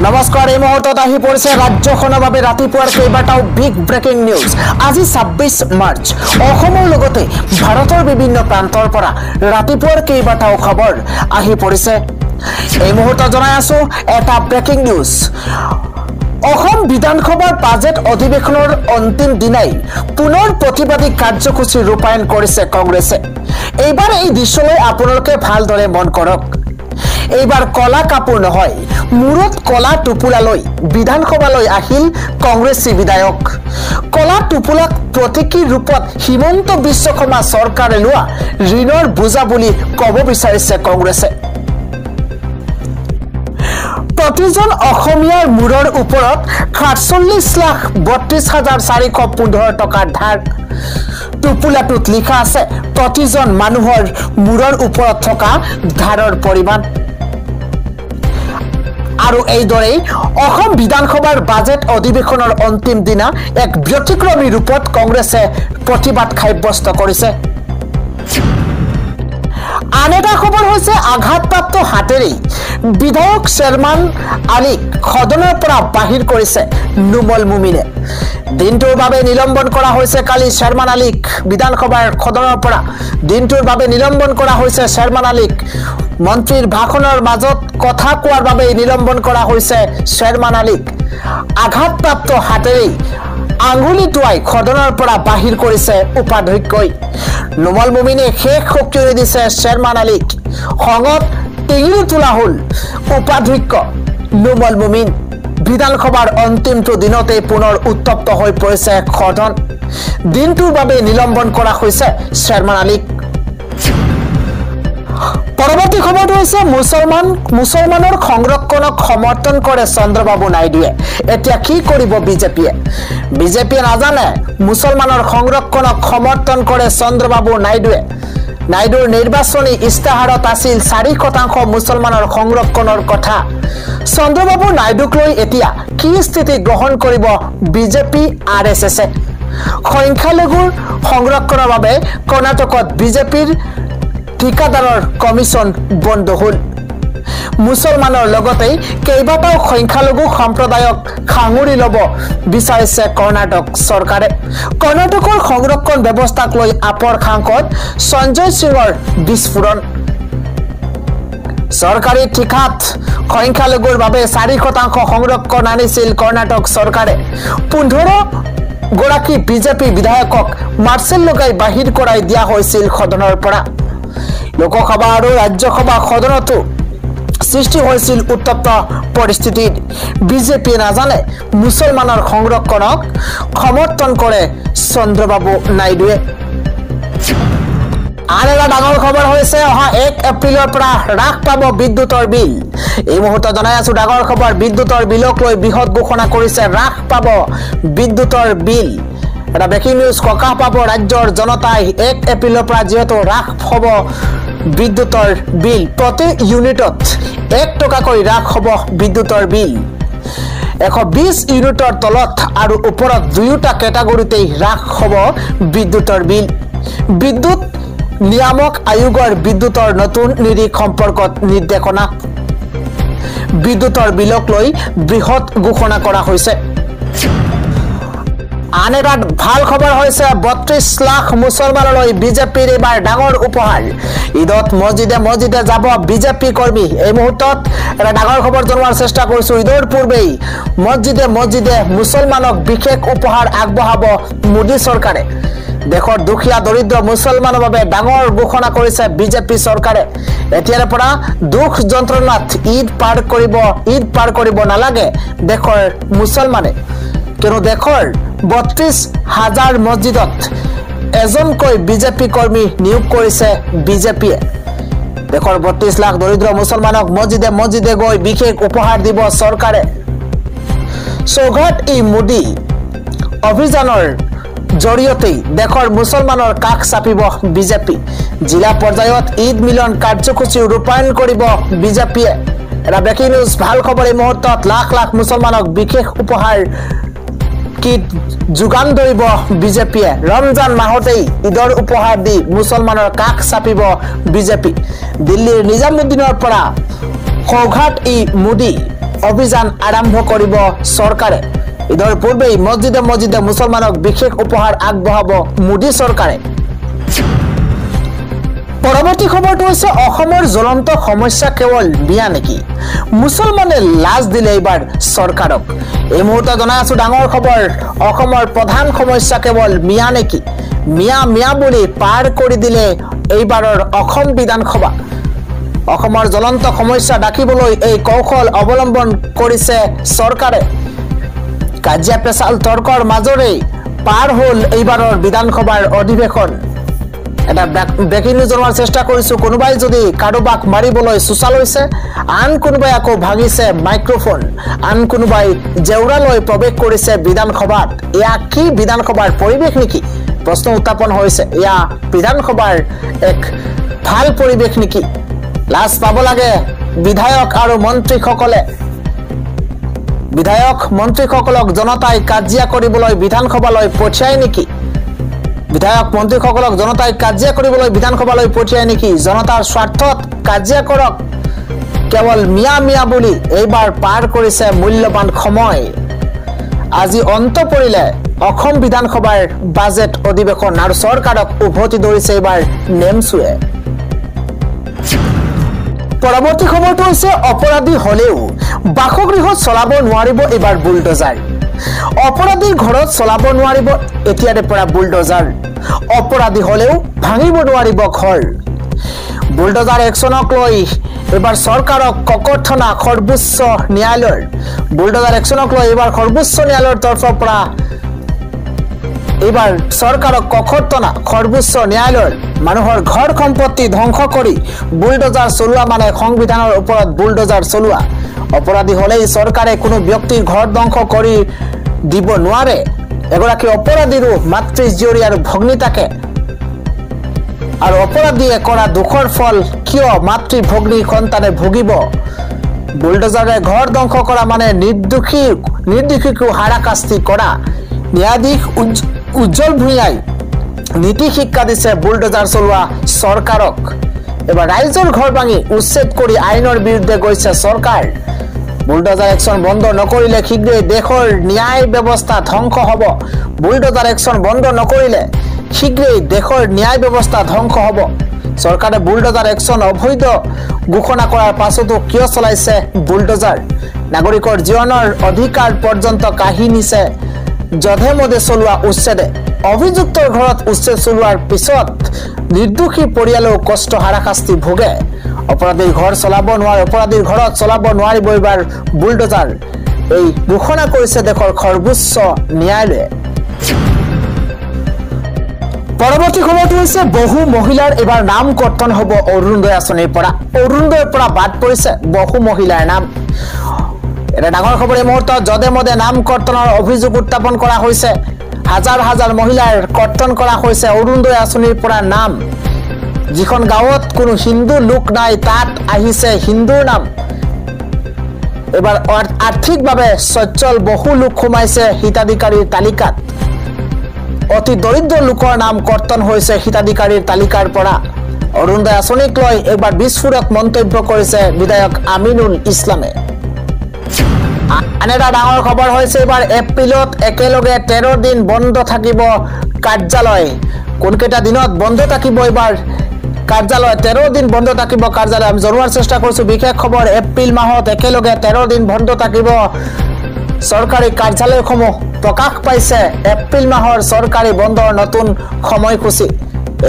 নমস্কাৰ এই মুহূৰ্তত আহি পৰিছে ৰাজ্যখনৰ বাবে ৰাতিপুৱাৰ কেইবাটাও বিগ ব্ৰেকিং নিউজ আজি 26 মাৰ্চ অসমৰ লগতে ভাৰতৰ বিভিন্ন প্ৰান্তৰ পৰা ৰাতিপুৱাৰ কেইবাটাও খবৰ আহি পৰিছে এই মুহূৰ্তত জনাই আছো এটা ব্ৰেকিং নিউজ অসম বিধানসভাৰ বাজেট অধিৱেশনৰ অন্তিম দিনাই পুনৰ প্ৰতিবাদী কাৰ্যসূচী ৰূপায়ণ কৰিছে কংগ্ৰেছে এইবাৰ এই দৃশ্যলৈ আপোনালোকে ভালদৰে মন কৰক এইবাৰ কলা কাপোৰ নহয় মুৰত কলা টুপুলালৈ বিধানসভালৈ আহিল কংগ্ৰেছী বিধায়ক কলা টুপুলাক প্ৰতীকী ৰূপত হিমন্ত বিশ্ব শৰ্মা চৰকাৰে লোৱা ঋণৰ বোজা বুলি ক'ব বিচাৰিছে কংগ্ৰেছে প্ৰতিজন অসমীয়াৰ মূৰৰ ওপৰত ৪৭,৩২,৪15 টকাৰ ধাৰ টুপুলাটোত লিখা আছে প্ৰতিজন মানুহৰ মূৰৰ ওপৰত থকা ধাৰৰ পৰিমাণ আৰু এইদৰে অসম বিধানসভাৰ বাজেট অধিৱেশনৰ অন্তিম দিনা এক ব্যতিক্ৰমী ৰূপত কংগ্ৰেছে প্ৰতিবাদ সাব্যস্ত কৰিছে আন এটা খবৰ হৈছে আঘাতপ্ৰাপ্ত হাতেৰে বিধায়ক চেয়াৰমান আলীক সদনৰ পৰা বাহিৰ কৰিছে নুমল মুমিনে দিনটোৰ বাবে নিলম্বন কৰা হৈছে কালি চেয়াৰমান আলীক বিধানসভাৰ সদনৰ পৰা দিনটোৰ বাবে নিলম্বন কৰা হৈছে চেয়াৰমান আলীক মন্ত্ৰীৰ ভাষণৰ মাজত কথা কোৱাৰ বাবে নিলম্বন কৰা হৈছে চেয়াৰমান আলীক আঘাতপ্ৰাপ্ত হাতেৰে আঙুলি টুৱাই সদনৰ পৰা বাহিৰ কৰিছে উপাধ্যক্ষই নুমল মুমিনে শেষ শক্তি দিছে চেয়াৰমান আলীক খঙত টিঙিৰি তোলা হল উপাধ্যক্ষ নুমল মুমিন বিধানসভাৰ অন্তিমটো দিনতে পুনৰ উত্তপ্ত হৈ পৰিছে সদন দিনটোৰ বাবে নিলম্বন কৰা হৈছে চেয়াৰমান আলীক পৰৱৰ্তী খবৰটো হৈছে মুছলমানৰ সংৰক্ষণক সমৰ্থন কৰে চন্দ্ৰবাবু নাইডুৱে এতিয়া কি কৰিব বিজেপিয়ে নাজানে মুছলমানৰ সংৰক্ষণক সমৰ্থন কৰে চন্দ্ৰবাবু নাইডুৱে নাইডুৰ নিৰ্বাচনী ইস্তাহাৰত আছিল 4% মুছলমানৰ সংৰক্ষণৰ কথা চন্দ্ৰবাবু নাইডুক লৈ এতিয়া কি স্থিতি গ্ৰহণ কৰিব বিজেপি আৰএছএছে সংখ্যালঘুৰ সংৰক্ষণৰ বাবে কৰ্ণাটকত বিজেপিৰ ঠিকাদাৰৰ কমিশন বন্ধ হল মুছলমানৰ লগতে কেইবাটাও সংখ্যালঘু সম্প্ৰদায়ক খাঙুৰি ল'ব বিচাৰিছে কৰ্ণাটক চৰকাৰে কৰ্ণাটকৰ সংৰক্ষণ ব্যৱস্থাক লৈ আপৰ সাংসদ সঞ্জয় সিঙৰ বিস্ফোৰণ চৰকাৰী ঠিকাত সংখ্যালঘুৰ বাবে 4% সংৰক্ষণ আনিছিল কৰ্ণাটক চৰকাৰে 15 গৰাকী বিজেপি বিধায়কক মাৰ্চেল লগাই বাহিৰ কৰাই দিয়া হৈছিল সদনৰ পৰা লোকসভা আৰু ৰাজ্যসভা সদনতো সৃষ্টি হৈছিল উত্তপ্ত পৰিস্থিতিত বিজেপিয়ে নাজানে মুছলমানৰ সংৰক্ষণক সমৰ্থন কৰে চন্দ্ৰবাবু নাইডুৱে আন এটা ডাঙৰ খবৰ হৈছে অহা 1 এপ্ৰিলৰ পৰা হ্ৰাস পাব বিদ্যুতৰ বিল এই মুহূৰ্তত জনাই আছো ডাঙৰ খবৰ বিদ্যুতৰ বিলক লৈ বৃহৎ ঘোষণা কৰিছে হ্ৰাস পাব বিদ্যুতৰ বিল এটা ব্ৰেকিং নিউজ ককা পাব ৰাজ্যৰ জনতাই 1 এপ্ৰিলৰ পৰা যেহেতু হ্ৰাস হ'ব বিদ্যুতৰ বিল প্ৰতি ইউনিটত 1 টকাকৈ হ্ৰাস হ'ব বিদ্যুতৰ বিল 120 ইউনিটৰ তলত আৰু ওপৰত দুয়োটা কেটাগৰীতে হ্ৰাস হ'ব বিদ্যুতৰ বিল বিদ্যুৎ নিয়ামক আয়োগৰ বিদ্যুতৰ নতুন নিৰীখ সম্পৰ্কত নিৰ্দেশনা বিদ্যুতৰ বিলক লৈ বৃহৎ ঘোষণা কৰা হৈছে আন এটা ভাল খবৰ হৈছে 32 লাখ মুছলমানলৈ বিজেপিৰ এবাৰ ডাঙৰ উপহাৰ ঈদত মছজিদে যাব বিজেপি কৰ্মী এই মুহূৰ্তত এটা ডাঙৰ খবৰ জনোৱাৰ চেষ্টা কৰিছো ঈদৰ পূৰ্বেই মছজিদে মুছলমানক বিশেষ উপহাৰ আগবঢ়াব মোদী চৰকাৰে দেশৰ দুখীয়া দৰিদ্ৰ মুছলমানৰ বাবে ডাঙৰ ঘোষণা কৰিছে বিজেপি চৰকাৰে এতিয়াৰ পৰা দুখ যন্ত্ৰণাত ঈদ পাৰ কৰিব নালাগে দেশৰ মুছলমানে কিয়নো দেশৰ 32,000 মছজিদত এজনকৈ বিজেপি কৰ্মী নিয়োগ কৰিছে বিজেপিয়ে দেশৰ 32 লাখ দৰিদ্ৰ মুছলমানক মছজিদে গৈ বিশেষ উপহাৰ দিব চৰকাৰে মোদী অভিযানৰ জৰিয়তে দেশৰ মুছলমানৰ কাষ চাপিব বিজেপি জিলা পৰ্যায়ত ঈদ মিলন কাৰ্যসূচী ৰূপায়ণ কৰিব বিজেপিয়ে এটা ব্ৰেকিং নিউজ ভাল খবৰ এই মুহূৰ্তত লাখ লাখ মুছলমানক বিশেষ উপহাৰ কিট যোগান ধৰিব বিজেপিয়ে ৰমজান মাহতেই ঈদৰ উপহাৰ দি মুছলমানৰ কাষ চাপিব বিজেপি দিল্লীৰ নিজামুদ্দিনৰ পৰা সৌঘাট মোদী অভিযান আৰম্ভ কৰিব চৰকাৰে ঈদৰ পূৰ্বে মছজিদে মুছলমানক বিশেষ উপহাৰ আগবঢ়াব মোদী চৰকাৰে পৰৱৰ্তী খবৰটো হৈছে অসমৰ জ্বলন্ত সমস্যা কেৱল মিয়া নেকি মুছলমানে লাজ দিলে এইবাৰ চৰকাৰক এই মুহূৰ্তত জনাই আছো ডাঙৰ খবৰ অসমৰ প্ৰধান সমস্যা কেৱল মিয়া নেকি মিয়া বুলি পাৰ কৰি দিলে এইবাৰৰ অসম বিধানসভা অসমৰ জ্বলন্ত সমস্যা ডাকিবলৈ এই কৌশল অৱলম্বন কৰিছে চৰকাৰে কাজিয়া পেচাল তৰ্কৰ মাজৰে পাৰ হ'ল এইবাৰৰ বিধানসভাৰ অধিৱেশন এটা ব্ৰেকিং নিউজ জনোৱাৰ চেষ্টা কৰিছো কোনোবাই যদি কাৰোবাক মাৰিবলৈ সুচা লৈছে আন কোনোবাই আকৌ ভাগিছে মাইক্ৰোফোন আন কোনোবাই জেউৰালৈ প্ৰৱেশ কৰিছে বিধানসভাত এয়া কি বিধানসভাৰ পৰিৱেশ নেকি প্ৰশ্ন উত্থাপন হৈছে এয়া বিধানসভাৰ এক ভাল পৰিৱেশ নেকি লাজ পাব লাগে বিধায়ক আৰু মন্ত্ৰীসকলক জনতাই কাজিয়া কৰিবলৈ বিধানসভালৈ পঠিয়াই নেকি বিধায়ক মন্ত্ৰীসকলক জনতাই কাজিয়া কৰিবলৈ বিধানসভালৈ পঠিয়াই নেকি জনতাৰ স্বাৰ্থত কাজিয়া কৰক কেৱল মিয়া বুলি এইবাৰ পাৰ কৰিছে মূল্যৱান সময় আজি অন্ত পৰিলে অসম বিধানসভাৰ বাজেট অধিৱেশন আৰু চৰকাৰক উভতি ধৰিছে এইবাৰ নেমচুৱে পৰৱৰ্তী খবৰটো হৈছে অপৰাধী হলেও বাসগৃহত চলাব নোৱাৰিব এইবাৰ বুলডোজাৰ অপৰাধীৰ ঘৰত চলাব নোৱাৰিব এতিয়াৰে পৰা বুলডোজাৰ অপৰাধী হলেও ভাঙিব নোৱাৰিব ঘৰ বুলডোজাৰ একশনক লৈ এবাৰ চৰকাৰক ককৰ্থনা সৰ্বোচ্চ ন্যায়ালয়ৰ বুলডোজাৰ একশনক লৈ এবাৰ সৰ্বোচ্চ ন্যায়ালয়ৰ তৰফৰ পৰা এবাৰ চৰকাৰক ককৰ্থনা সৰ্বোচ্চ ন্যায়ালয়ৰ মানুহৰ ঘৰ সম্পত্তি ধ্বংস কৰি বুলডোজাৰ চলোৱা মানে সংবিধানৰ ওপৰত বুলডোজাৰ চলোৱা অপৰাধী হলেই চৰকাৰে কোনো ব্যক্তিৰ ঘৰ ধ্বংস কৰি দিব নোৱাৰে এগৰাকী অপৰাধীৰো মাতৃ জীয়ৰী আৰু ভগ্নী থাকে আৰু অপৰাধীয়ে কৰা দুখৰ ফল কিয় মাতৃ ভগ্নী সন্তানে ভুগিব বুলডোজাৰে ঘৰ ধ্বংস কৰা মানে নিৰ্দোষীকো হাৰাশাস্তি কৰা ন্যায়াধীশ উজ্জ্বল ভূঞাই নীতি শিক্ষা দিছে বুলডোজাৰ চলোৱা চৰকাৰক এবাৰ ৰাইজৰ ঘৰ ভাঙি উচ্ছেদ কৰি আইনৰ বিৰুদ্ধে গৈছে চৰকাৰ বুলডোজাৰ একশন বন্ধ নকৰিলে শীঘ্ৰেই দেশৰ ন্যায় ব্যৱস্থা ধ্বংস হ'ব বুলডোজাৰ একশন বন্ধ নকৰিলে শীঘ্ৰেই দেশৰ ন্যায় ব্যৱস্থা ধ্বংস হ'ব চৰকাৰে বুলডোজাৰ একশন অবৈধ ঘোষণা কৰাৰ পাছতো কিয় চলাইছে বুলডোজাৰ নাগৰিকৰ জীৱনৰ অধিকাৰ পৰ্যন্ত কাঢ়ি নিছে যধে মধে চলোৱা উচ্ছেদে অভিযুক্তৰ ঘৰত উচ্ছেদ চলোৱাৰ পিছত নিৰ্দোষী পৰিয়ালেও কষ্ট হাৰাশাস্তি ভোগে অপৰাধীৰ ঘৰ চলাব নোৱাৰে অপৰাধীৰ ঘৰত চলাব নোৱাৰিব এইবাৰ বুলডোজাৰ এই ঘোষণা কৰিছে দেশৰ সৰ্বোচ্চ ন্যায়ালয়ে পৰৱৰ্তী খবৰটো হৈছে বহু মহিলাৰ এবাৰ নাম কৰ্তন হ'ব অৰুণোদয় আঁচনিৰ পৰা বাদ পৰিছে বহু মহিলাৰ নাম এটা ডাঙৰ খবৰ এই মুহূৰ্তত যধে মধে নাম কৰ্তনৰ অভিযোগ উত্থাপন কৰা হৈছে হাজাৰ মহিলাৰ কৰ্তন কৰা হৈছে অৰুণোদয় আঁচনিৰ পৰা নাম যিখন গাঁৱত কোনো হিন্দু লোক নাই তাত আহিছে হিন্দুৰ নাম এবাৰ আৰ্থিকভাৱে সচ্ছল বহু লোক সোমাইছে হিতাধিকাৰীৰ তালিকাত অতি দৰিদ্ৰ লোকৰ নাম কৰ্তন হৈছে হিতাধিকাৰীৰ তালিকাৰ পৰা অৰুণোদয় আঁচনিক লৈ এবাৰ বিস্ফোৰক মন্তব্য কৰিছে বিধায়ক আমিনুল ইছলামে আন এটা ডাঙৰ খবৰ হৈছে এবাৰ এপ্ৰিলত একেলগে 13 দিন বন্ধ থাকিব কাৰ্যালয় কোনকেইটা দিনত বন্ধ থাকিব এবাৰ কাৰ্যালয় 13 দিন বন্ধ থাকিব কাৰ্যালয় আমি জনোৱাৰ চেষ্টা কৰিছো বিশেষ খবৰ এপ্ৰিল মাহত একেলগে 13 দিন বন্ধ থাকিব চৰকাৰী কাৰ্যালয়সমূহ প্ৰকাশ পাইছে এপ্ৰিল মাহৰ চৰকাৰী বন্ধৰ নতুন সময়সূচী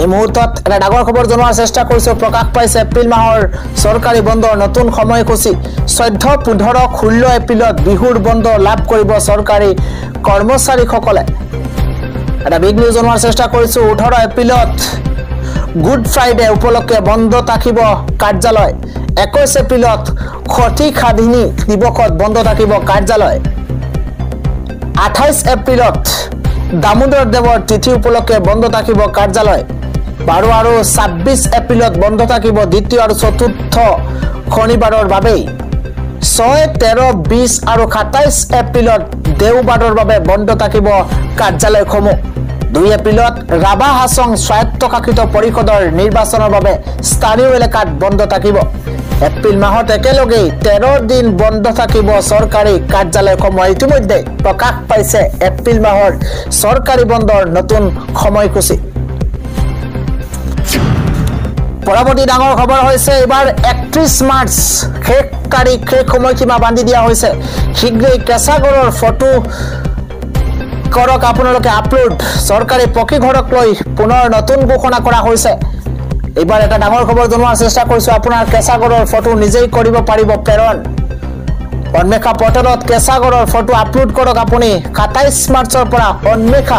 এই মুহূৰ্তত এটা ডাঙৰ খবৰ জনোৱাৰ চেষ্টা কৰিছো প্ৰকাশ পাইছে এপ্ৰিল মাহৰ চৰকাৰী বন্ধৰ নতুন সময়সূচী 14, 15, 16 এপ্ৰিলত বিহুৰ বন্ধ লাভ কৰিব চৰকাৰী কৰ্মচাৰীসকলে এটা বিগ নিউজ জনোৱাৰ চেষ্টা কৰিছো 18 এপ্ৰিলত গুড ফ্ৰাইডে উপলক্ষে বন্ধ থাকিব কাৰ্যালয় 21 এপ্ৰিলত সঠিক স্বাধীনী দিৱসত বন্ধ থাকিব কাৰ্যালয় 28 এপ্ৰিলত দামোদৰ দেৱৰ তিথি উপলক্ষে বন্ধ থাকিব কাৰ্যালয় 12 আৰু 26 এপ্ৰিলত বন্ধ থাকিব দ্বিতীয় আৰু চতুৰ্থ শনিবাৰৰ বাবে 6, 13, 20 আৰু 27 এপ্ৰিলত দেওবাৰৰ বাবে বন্ধ থাকিব কাৰ্যালয়সমূহ 2 এপ্ৰিলত ৰাভা হাছং স্বায়ত্তশাসিত পৰিষদৰ নিৰ্বাচনৰ বাবে স্থানীয় এলেকাত বন্ধ থাকিব এপ্ৰিল মাহত একেলগে 13 দিন বন্ধ থাকিব চৰকাৰী কাৰ্যালয়সমূহ ইতিমধ্যে প্ৰকাশ পাইছে এপ্ৰিল মাহৰ চৰকাৰী বন্ধৰ নতুন সময়সূচী পৰৱৰ্তী ডাঙৰ খবৰ হৈছে এবাৰ 31 মাৰ্চ শেষ তাৰিখ শেষ সময়সীমা বান্ধি দিয়া হৈছে শীঘ্ৰেই কেঁচাগড়ৰ ফটো কৰক আপোনালোকে আপলোড চৰকাৰী পকী ঘৰক লৈ পুনৰ নতুন ঘোষণা কৰা হৈছে এবাৰ এটা ডাঙৰ খবৰ জনোৱাৰ চেষ্টা কৰিছো আপোনাৰ কেঁচাগড়ৰ ফটো নিজেই কৰিব পাৰিব প্ৰেৰণ অন্মেষা পৰ্টেলত কেঁচাগড়ৰ ফটো আপলোড কৰক আপুনি 27 মাৰ্চৰ পৰা অন্মেষা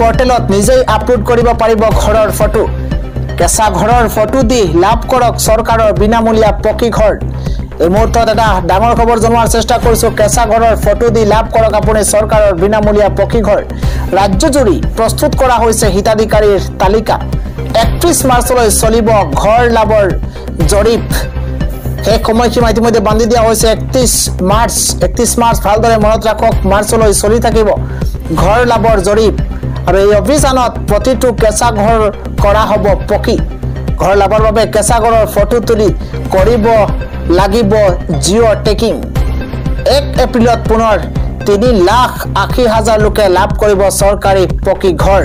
পৰ্টেলত নিজেই আপলোড কৰিব পাৰিব ঘৰৰ ফটো কেঁচা ঘৰৰ ফটো দি লাভ কৰক চৰকাৰৰ বিনামূলীয়া পকী ঘৰ এই মুহূৰ্তত এটা ডাঙৰ খবৰ জনোৱাৰ চেষ্টা কৰিছো কেঁচা ঘৰৰ ফটো দি লাভ কৰক আপুনি চৰকাৰৰ বিনামূলীয়া পকী ঘৰ ৰাজ্যজুৰি প্ৰস্তুত কৰা হৈছে হিতাধিকাৰীৰ তালিকা 31 মাৰ্চলৈ চলিব ঘৰ লাভৰ জৰীপ শেষ সময়সীমা ইতিমধ্যে বান্ধি দিয়া হৈছে 31 মাৰ্চ ভালদৰে মনত ৰাখক মাৰ্চলৈ চলি থাকিব ঘৰ লাভৰ জৰীপ আৰু এই অভিযানত প্ৰতিটো কেঁচা ঘৰ কৰা হ'ব পকী ঘৰ লাভৰ বাবে কেঁচা ঘৰৰ ফটো তুলি কৰিব লাগিব জিঅ' টেকিং 1 এপ্ৰিলত পুনৰ 3,80,000 লোকে লাভ কৰিব চৰকাৰী পকী ঘৰ